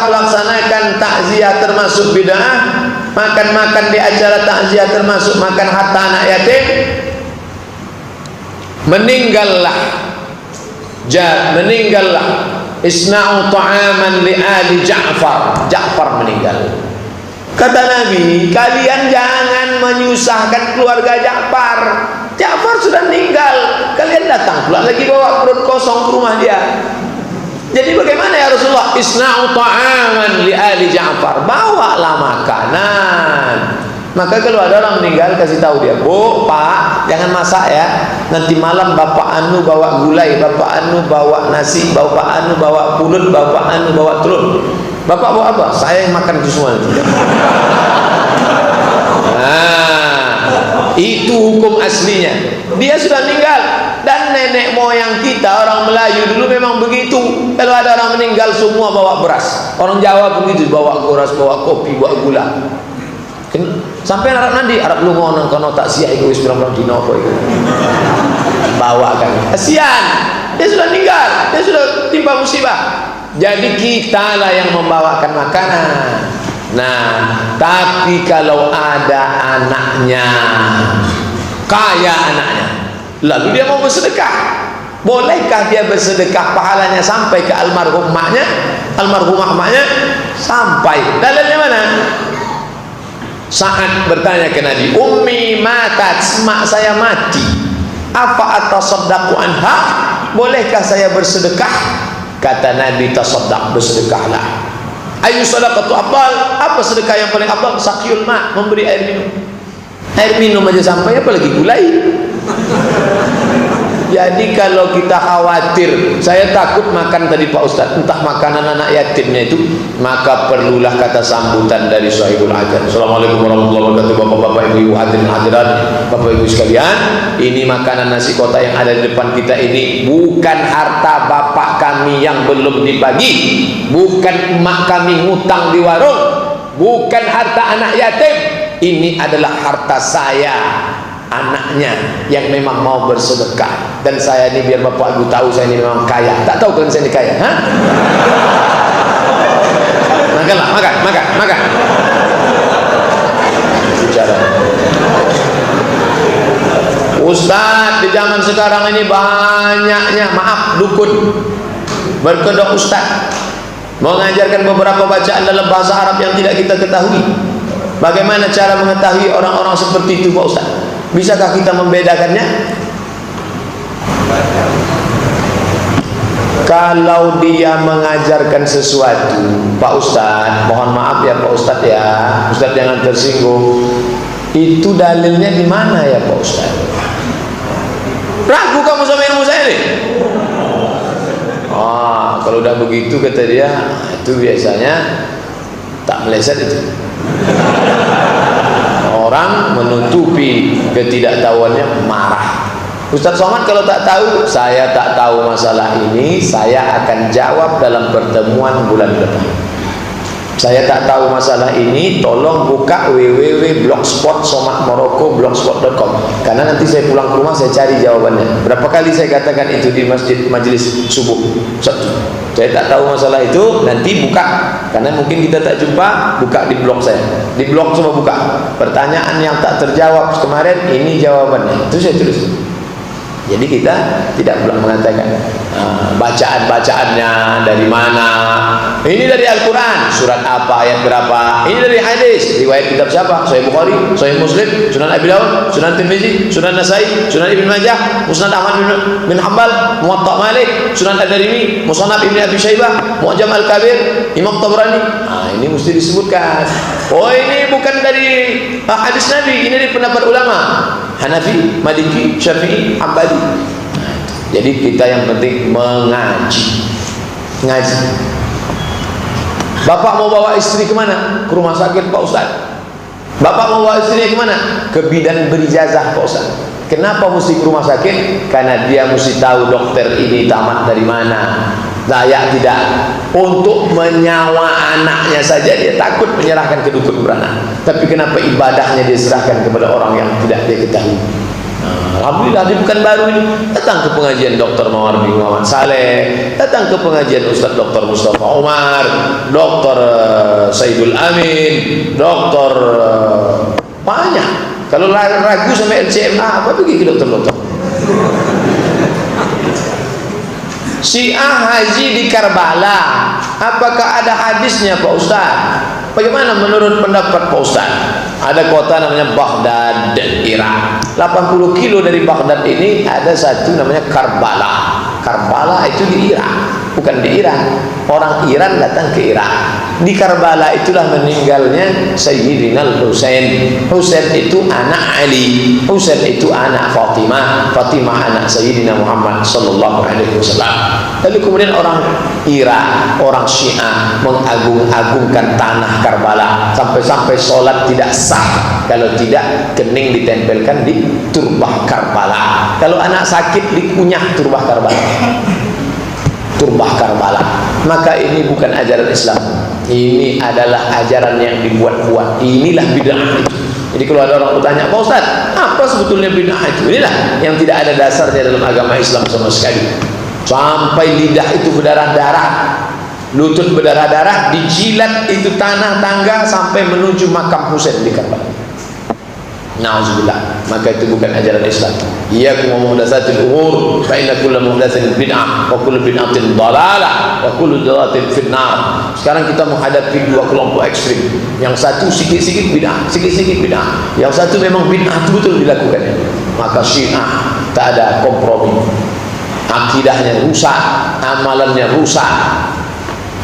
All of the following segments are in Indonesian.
Apakah melaksanakan takziah termasuk bid'ah? Makan-makan di acara takziah termasuk makan harta anak yatim? Meninggallah isna'u ta'aman li ali Ja'far meninggal. Kata Nabi, kalian jangan menyusahkan keluarga Ja'far. Ja'far sudah meninggal, kalian datang pula lagi bawa perut kosong ke rumah dia. Jadi bagaimana ya Rasulullah? Isna'u ta'aman li ali Ja'far, bawalah makanan. Maka kalau ada orang meninggal, kasih tahu dia, Bu, Pak, jangan masak ya. Nanti malam bapak anu bawa gulai, bapak anu bawa nasi, bapak anu bawa pulut, bapak anu bawa telur. Bapak bawa apa? Saya yang makan itu semua. Nah, itu hukum aslinya. Dia sudah meninggal. Dan nenek moyang kita orang Melayu dulu memang begitu. Kalau ada orang meninggal semua bawa beras. Orang Jawa begitu, bawa beras, bawa kopi, bawa gula. Sampai Arab nanti Arab lu ngono kono tak sia iku wis pirang-pirang dino apa iku. Bawa kan. Kasihan. Dia sudah meninggal, dia sudah timpa musibah. Jadi kita lah yang membawakan makanan. Nah, tapi kalau ada anaknya, kaya anaknya, lalu dia mau bersedekah, bolehkah dia bersedekah pahalanya sampai ke almarhumah maknya? Sampai. Dalilnya mana? Saat bertanya ke Nabi, Ummi matat, mak saya mati, apa atasaddaqu anha? Bolehkah saya bersedekah? Kata Nabi, tasaddaq, bersedekahlah. Ayu sadaqatu afdal? Apa sedekah yang paling afdal? Saqyul ma, memberi air minum. Air minum aja sampai, apalagi gulai. Jadi kalau kita khawatir, saya takut makan tadi Pak Ustadz, entah makanan anak yatimnya itu, maka perlulah kata sambutan dari Sahibul Hajat. Assalamualaikum warahmatullahi wabarakatuh. Bapak-bapak, ibu-ibu, hadirin hadirat, Bapak-ibu sekalian, ini makanan nasi kotak yang ada di depan kita ini bukan harta bapak kami yang belum dibagi, bukan emak kami ngutang di warung, bukan harta anak yatim. Ini adalah harta saya, anaknya yang memang mau bersedekah. Dan saya ini biar Bapak Ibu tahu saya ini memang kaya. Tak tahu kan saya ini kaya? Hah? Makanlah, makan. Bicara. Ustaz, di zaman sekarang ini banyaknya, maaf, dukun berkedok ustaz, mengajarkan beberapa bacaan dalam bahasa Arab yang tidak kita ketahui. Bagaimana cara mengetahui orang-orang seperti itu Pak Ustaz? Bisakah kita membedakannya? Kalau dia mengajarkan sesuatu, Pak Ustaz, mohon maaf ya Pak Ustaz ya, Ustaz jangan tersinggung, itu dalilnya di mana ya Pak Ustaz? Ragu kamu sama ilmu saya nih? Kalau udah begitu kata dia, itu biasanya tak meleset itu. Orang menutupi ketidaktahuannya, marah. Ustaz Somad kalau tak tahu, saya tak tahu masalah ini, saya akan jawab dalam pertemuan bulan depan. Saya tak tahu masalah ini, tolong buka www.blogspot.somadmorocco.blogspot.com, karena nanti saya pulang ke rumah saya cari jawabannya. Berapa kali saya katakan itu di masjid majelis subuh? Saya tak tahu masalah itu, nanti buka, karena mungkin kita tak jumpa, buka di blog saya. Di blog semua buka. Pertanyaan yang tak terjawab kemarin, ini jawabannya. Itu saya tulis. Jadi kita tidak pula mengatakan bacaan-bacaannya dari mana. Ini dari Al-Quran, surat apa, ayat berapa. Ini dari hadis, riwayat kitab siapa? Sahih Bukhari, Sahih Muslim, Sunan Abi Dawud, Sunan Tirmizi, Sunan Nasai, Sunan Ibn Majah, Musnad Ahmad bin Hanbal, Muwatta Malik, Sunan Ad-Darimi, Musannaf Ibn Abi Syaibah, Mu'jam Al-Kabir, Imam Tabrani. Ini mesti disebutkan. Oh, ini bukan dari hadis Nabi, ini dari pendapat ulama Hanafi, Maliki, Syafi'i, Hambali. Jadi kita yang penting mengaji. Ngaji. Bapak mau bawa istri kemana? Ke rumah sakit Pak Ustaz. Bapak mau bawa istrinya kemana? Ke bidan berijazah Pak Ustaz. Kenapa mesti ke rumah sakit? Karena dia mesti tahu dokter ini tamat dari mana. Layak tidak untuk menyawa anaknya saja dia takut menyerahkan ke dukun beranak. Tapi kenapa ibadahnya dia serahkan kepada orang yang tidak dia ketahui? Alhamdulillah di bukan baru ini datang ke pengajian Dr. Mawar bin Muhammad Saleh, datang ke pengajian Ustaz Dr. Mustafa Umar, Dr. Saidul Amin, Dr. banyak. Kalau ragu sama LCMA apa pergi ke dokter-dokter. Syiah haji di Karbala, apakah ada hadisnya Pak Ustaz? Bagaimana menurut pendapat Pak Ustaz? Ada kota namanya Baghdad, Irak. 80 kilo dari Baghdad ini ada satu namanya Karbala. Karbala itu di Irak, bukan di Iran. Orang Iran datang ke Irak. Di Karbala itulah meninggalnya Sayyidina Husain. Husain itu anak Ali, Husain itu anak Fatimah, Fatimah anak Sayyidina Muhammad sallallahu alaihi wasallam. Lalu kemudian orang Irak, orang Syiah mengagung-agungkan tanah Karbala, sampai-sampai sholat tidak sah kalau tidak kening ditempelkan di turbah Karbala. Kalau anak sakit dikunyah turbah Karbala. Turbah Karbala. Maka ini bukan ajaran Islam. Ini adalah ajaran yang dibuat-buat. Inilah bid'ah itu. Jadi kalau ada orang bertanya, Pak Ustaz, apa sebetulnya bid'ah itu? Inilah yang tidak ada dasarnya dalam agama Islam sama sekali. Sampai lidah itu berdarah-darah, lutut berdarah-darah, dijilat itu tanah tangga sampai menuju makam Husain di Karbala. Na'udzubillah. Maka itu bukan ajaran Islam. Iyyakum wa muhdatsatil umur, fa inna kulla muhdatsatin bid'ah wa kullu bid'atin dhalalah wa kullu dhalalatin finnar. Sekarang kita menghadapi dua kelompok ekstrim. Yang satu sikit-sikit bid'ah, sikit-sikit bid'ah. Yang satu memang bid'ah betul dilakukannya. Maka Syiah tak ada kompromi. Akidahnya rusak, amalannya rusak.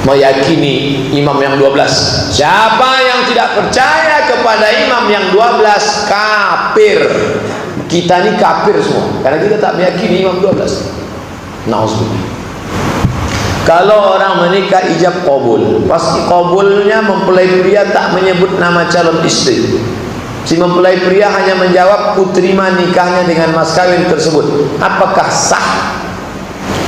Meyakini imam yang 12. Siapa yang tidak percaya kepada imam yang 12 kafir. Kita ini kafir semua karena kita tak meyakini imam 12. Nauzubillah. Kalau orang menikah ijab qabul, pasti qabulnya mempelai pria tak menyebut nama calon istri. Si mempelai pria hanya menjawab ku terima nikahnya dengan mas kawin tersebut. Apakah sah?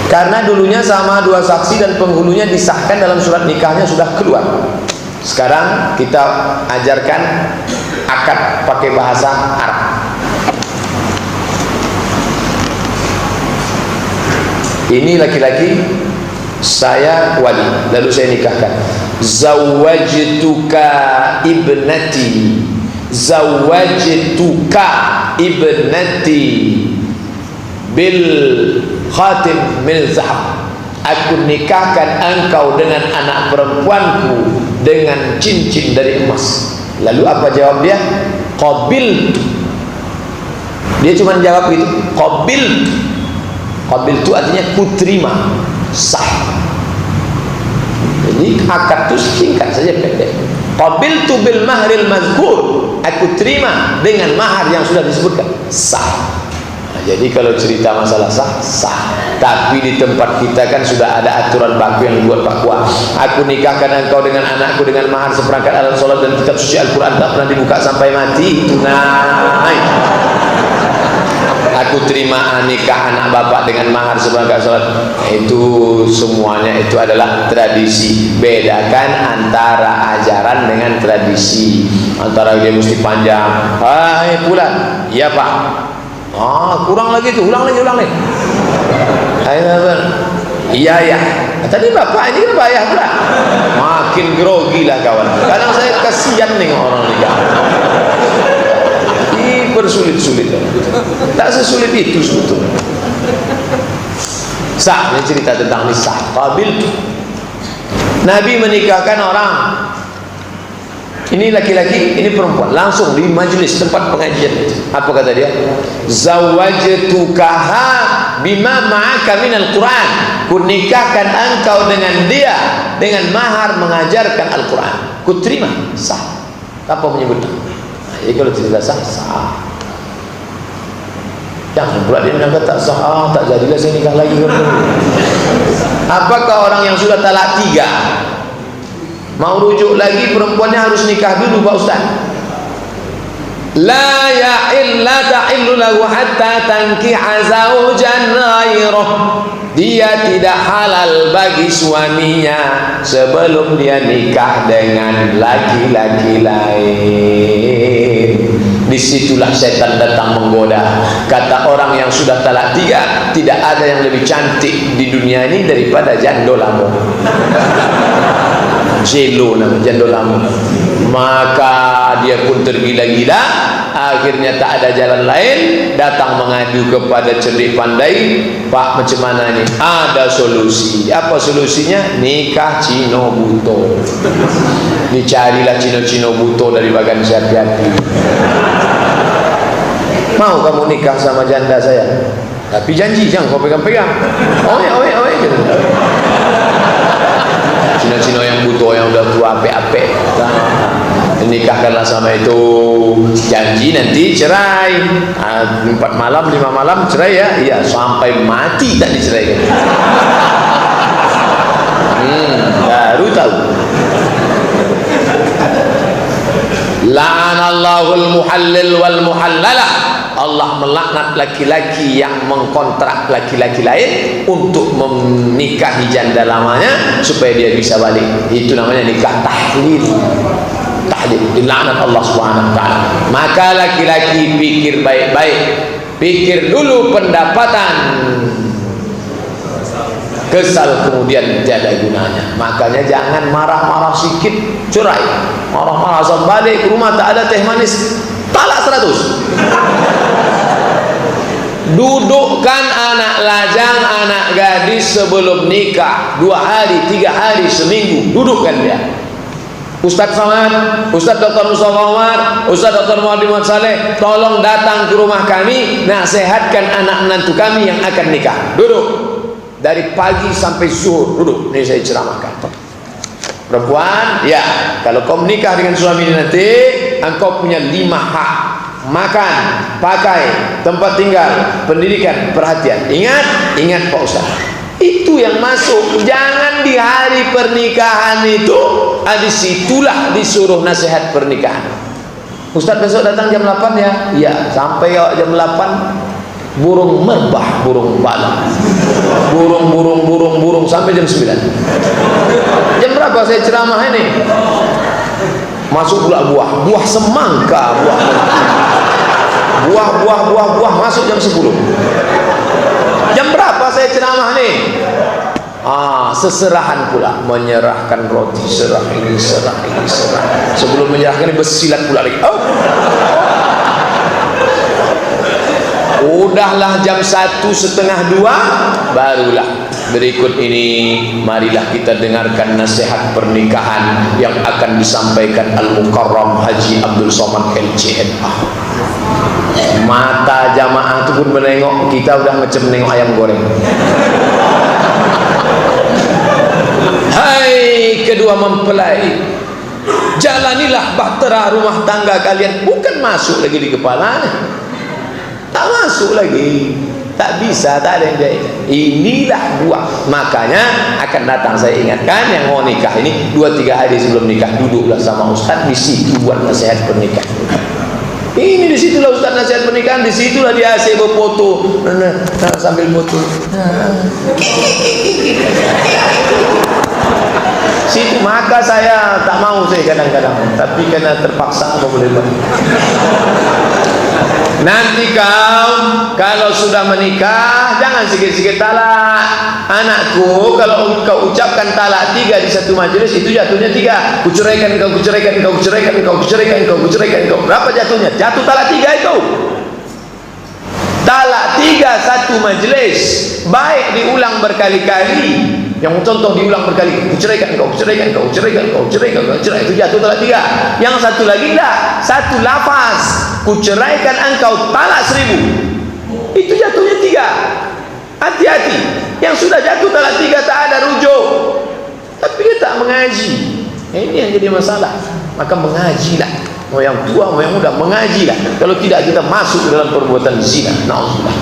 Karena dulunya sama dua saksi dan penghulunya disahkan dalam surat nikahnya sudah keluar. Sekarang kita ajarkan akad pakai bahasa Arab. Ini laki-laki, saya wali, lalu saya nikahkan. Zawwajtuka ibnati, zawwajtuka ibnati bil khatim min zahab. Aku nikahkan engkau dengan anak perempuanku dengan cincin dari emas. Lalu apa jawab dia? Qabiltu. Dia cuma jawab gitu, qabiltu. Qabiltu artinya ku terima, sah. Jadi akad itu singkat saja, pendek. Qabiltu bil mahril mazkur. Aku terima dengan mahar yang sudah disebutkan, sah. Jadi kalau cerita masalah sah, sah. Tapi di tempat kita kan sudah ada aturan baku yang dibuat Pak Kuah. Aku nikahkan engkau dengan anakku dengan mahar seperangkat alat sholat dan kitab suci Al-Quran tak pernah dibuka sampai mati. Tunai. Aku terima nikah anak bapak dengan mahar seperangkat sholat. Itu semuanya itu adalah tradisi. Bedakan antara ajaran dengan tradisi. Antara dia mesti panjang. Hai pulang. Iya Pak. Kurang lagi tuh, ulang lagi. Iya ya. Tadi bapak ini kan bayar pula. Makin grogi lah kawan. Kadang saya kasihan nih orang nikah. Bersulit-sulit. Tak sesulit itu sebetulnya. Sah, ini cerita tentang nisah. Qabil. Nabi menikahkan orang. Ini laki-laki, ini perempuan. Langsung di majelis tempat pengajian itu. Apa kata dia? Zawwajtukaha bima ma'aka minal Quran. Ku nikahkan engkau dengan dia dengan mahar mengajarkan Al-Quran. Ku terima, sah. Apa menyebut? Jadi kalau cerita sah, sah. Jangan pula dia menangkap tak sah, tak jadilah saya nikah lagi. Apakah orang yang sudah talak 3 mau rujuk lagi, perempuannya harus nikah dulu Pak Ustaz? La ta'illu lahu hatta tankiha zawjan ghairah. Dia tidak halal bagi suaminya sebelum dia nikah dengan laki-laki lain. disitulah setan datang menggoda. Kata orang yang sudah talak 3, tidak ada yang lebih cantik di dunia ini daripada Jandolamo. Jelo nama Jandolamo. Maka dia pun tergila-gila, akhirnya tak ada jalan lain, datang mengadu kepada cerdik pandai. Pak, macam mana ni? Ada solusi. Apa solusinya? Nikah Cino buto. Dicarilah Cino-Cino buto dari bagan hati-hati. Mau kamu nikah sama janda saya? Tapi janji jangan kau pegang-pegang. Oe. Cino-Cino yang buto, yang udah tua, apek-apek. Nikahkanlah sama itu, janji nanti cerai. 4 malam 5 malam cerai ya. Iya, sampai mati tak diceraikan. Baru tahu. La'anallahul muhallil wal muhallalah. Allah melaknat laki-laki yang mengkontrak laki-laki lain untuk menikahi janda lamanya supaya dia bisa balik. Itu namanya nikah tahlil. Tahlil, dilaknat Allah Subhanahu wa taala. Maka laki-laki pikir baik-baik. Pikir dulu pendapatan. Kesal kemudian tiada gunanya. Makanya jangan marah-marah sikit cerai. Marah-marah asal balik ke rumah tak ada teh manis, talak 100. Dudukkan anak lajang, anak gadis sebelum nikah 2 hari, 3 hari, seminggu. Dudukkan dia. Ustaz Somad, Ustaz Dr. Mustafa Omar, Ustaz Dr. Muhammad Saleh, tolong datang ke rumah kami, nasihatkan anak menantu kami yang akan nikah. Duduk. Dari pagi sampai zuhur duduk. Ini saya ceramahkan. Perempuan, ya, kalau kau menikah dengan suami nanti, engkau punya 5 hak. Makan, pakai, tempat tinggal, pendidikan, perhatian. Ingat Pak Ustaz. Itu yang masuk. Jangan di hari pernikahan itu, disitulah disuruh nasihat pernikahan. Ustaz besok datang jam 8 ya? Iya, sampai jam 8 burung merbah, burung bala, burung sampai jam 9. Jam berapa saya ceramah ini? Masuk pula buah semangka, buah masuk jam 10. Jam berapa saya ceramah nih? Seserahan pula, menyerahkan roti, serah ini. Sebelum menyerahkan ini bersilat pula lagi. Udahlah jam 1:30 barulah berikut ini marilah kita dengarkan nasihat pernikahan yang akan disampaikan Al-Mukarram Haji Abdul Somad LCNA. Mata jamaah itu pun menengok kita udah macam menengok ayam goreng. Hai kedua mempelai, jalanilah bahtera rumah tangga kalian, bukan masuk lagi di kepalanya. Tak masuk lagi, tak bisa, tak ada yang dia. Inilah buah. Makanya akan datang, saya ingatkan yang mau nikah ini 2-3 hari sebelum nikah duduklah sama Ustaz di situ buat nasihat pernikahan. Ini di situlah Ustaz nasihat pernikahan, di situlah dia asyik berfoto, sambil foto. Situ maka saya tak mau saya kadang-kadang, tapi karena terpaksa apa boleh buat. Nanti kau kalau sudah menikah jangan sikit-sikit talak. Anakku, kalau kau ucapkan talak 3 di satu majelis itu jatuhnya 3. Kuceraikan kau. Berapa jatuhnya? Jatuh talak 3 itu. Talak 3 satu majelis. Baik diulang berkali-kali. Yang contoh diulang berkali, kuceraikan kau, cerai, itu jatuh talak 3. Yang satu lagi enggak, satu lafaz, kuceraikan engkau talak 1000. Itu jatuhnya 3. Hati-hati, yang sudah jatuh talak 3 tak ada rujuk, tapi dia tak mengaji. Ini yang jadi masalah. Maka mengajilah, mau yang tua mau yang muda, mengajilah. Kalau tidak kita masuk dalam perbuatan zina. Na'udzubillah.